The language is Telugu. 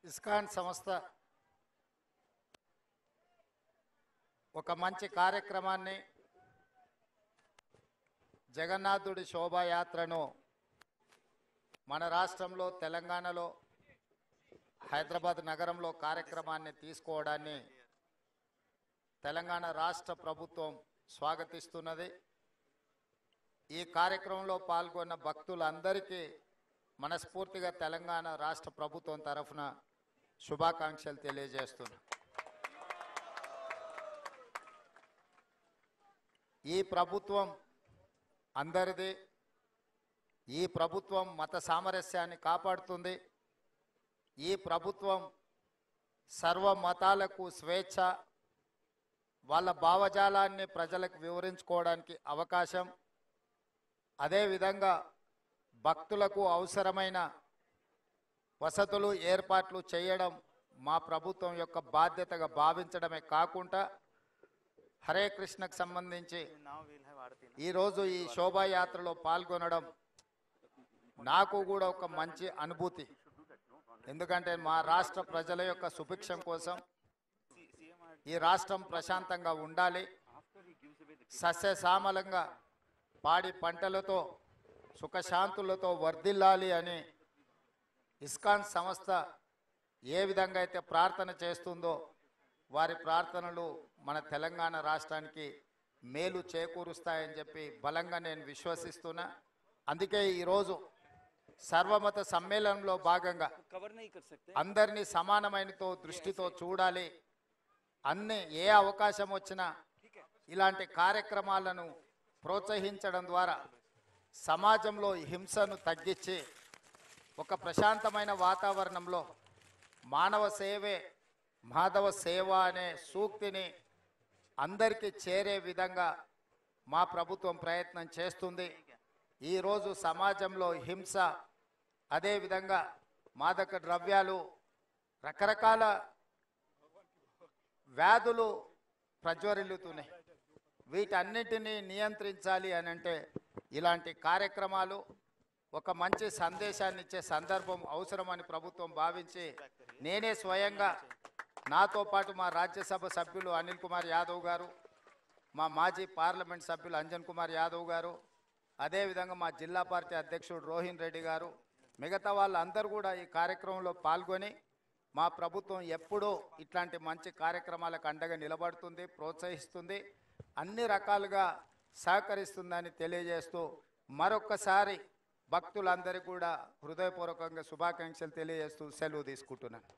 ఇస్కాన్ సంస్థ ఒక మంచి కార్యక్రమాన్ని జగన్నాథుడి శోభాయాత్రను మన రాష్ట్రంలో తెలంగాణలో హైదరాబాద్ నగరంలో కార్యక్రమాన్ని తీసుకోవడాన్ని తెలంగాణ రాష్ట్ర ప్రభుత్వం స్వాగతిస్తున్నది. ఈ కార్యక్రమంలో పాల్గొన్న భక్తులందరికీ మనస్ఫూర్తిగా తెలంగాణ రాష్ట్ర ప్రభుత్వం తరఫున శుభాకాంక్షలు తెలియజేస్తున్నా. ఈ ప్రభుత్వం అందరిది. ఈ ప్రభుత్వం మత సామరస్యాన్ని కాపాడుతుంది. ఈ ప్రభుత్వం సర్వ మతాలకు స్వేచ్ఛ, వాళ్ళ భావజాలాన్ని ప్రజలకు వివరించుకోవడానికి అవకాశం, అదేవిధంగా భక్తులకు అవసరమైన వసతులు ఏర్పాట్లు చేయడం మా ప్రభుత్వం యొక్క బాధ్యతగా భావించడమే కాకుండా హరే కృష్ణకు సంబంధించి ఈరోజు ఈ శోభాయాత్రలో పాల్గొనడం నాకు కూడా ఒక మంచి అనుభూతి. ఎందుకంటే మా రాష్ట్ర ప్రజల యొక్క సుభిక్షం కోసం, ఈ రాష్ట్రం ప్రశాంతంగా ఉండాలి, సస్యశ్యామలంగా పాడి పంటలతో సుఖశాంతులతో వర్ధిల్లాలి అని ఇస్కాన్ సంస్థ ఏ విధంగా అయితే ప్రార్థన చేస్తుందో వారి ప్రార్థనలు మన తెలంగాణ రాష్ట్రానికి మేలు చేకూరుస్తాయని చెప్పి బలంగా నేను విశ్వసిస్తున్నా. అందుకే ఈరోజు సర్వమత సమ్మేళనంలో భాగంగా అందరినీ సమానమైనతో దృష్టితో చూడాలి. అన్ని ఏ అవకాశం వచ్చినా ఇలాంటి కార్యక్రమాలను ప్రోత్సహించడం ద్వారా సమాజంలో హింసను తగ్గించి ఒక ప్రశాంతమైన వాతావరణంలో మానవ సేవే మాధవ సేవ అనే సూక్తిని అందరికీ చేరే విధంగా మా ప్రభుత్వం ప్రయత్నం చేస్తుంది. ఈరోజు సమాజంలో హింస, అదేవిధంగా మాదక ద్రవ్యాలు, రకరకాల వ్యాధులు ప్రజ్వరిల్లుతున్నాయి. వీటన్నిటినీ నియంత్రించాలి అని అంటే ఇలాంటి కార్యక్రమాలు ఒక మంచి సందేశాన్ని ఇచ్చే సందర్భం అవసరమని ప్రభుత్వం భావించి నేనే స్వయంగా నాతో పాటు మా రాజ్యసభ సభ్యులు అనిల్ కుమార్ యాదవ్ గారు, మా మాజీ పార్లమెంట్ సభ్యులు అంజన్ కుమార్ యాదవ్ గారు, అదేవిధంగా మా జిల్లా పార్టీ అధ్యక్షుడు రోహిన్ రెడ్డి గారు, మిగతా వాళ్ళందరూ కూడా ఈ కార్యక్రమంలో పాల్గొని మా ప్రభుత్వం ఎప్పుడూ ఇట్లాంటి మంచి కార్యక్రమాలకు అండగా నిలబడుతుంది, ప్రోత్సహిస్తుంది, అన్ని రకాలుగా సహకరిస్తుందని తెలియజేస్తూ మరొక్కసారి భక్తులందరికీ కూడా హృదయపూర్వకంగా శుభాకాంక్షలు తెలియజేస్తూ సెలవు తీసుకుంటున్నాను.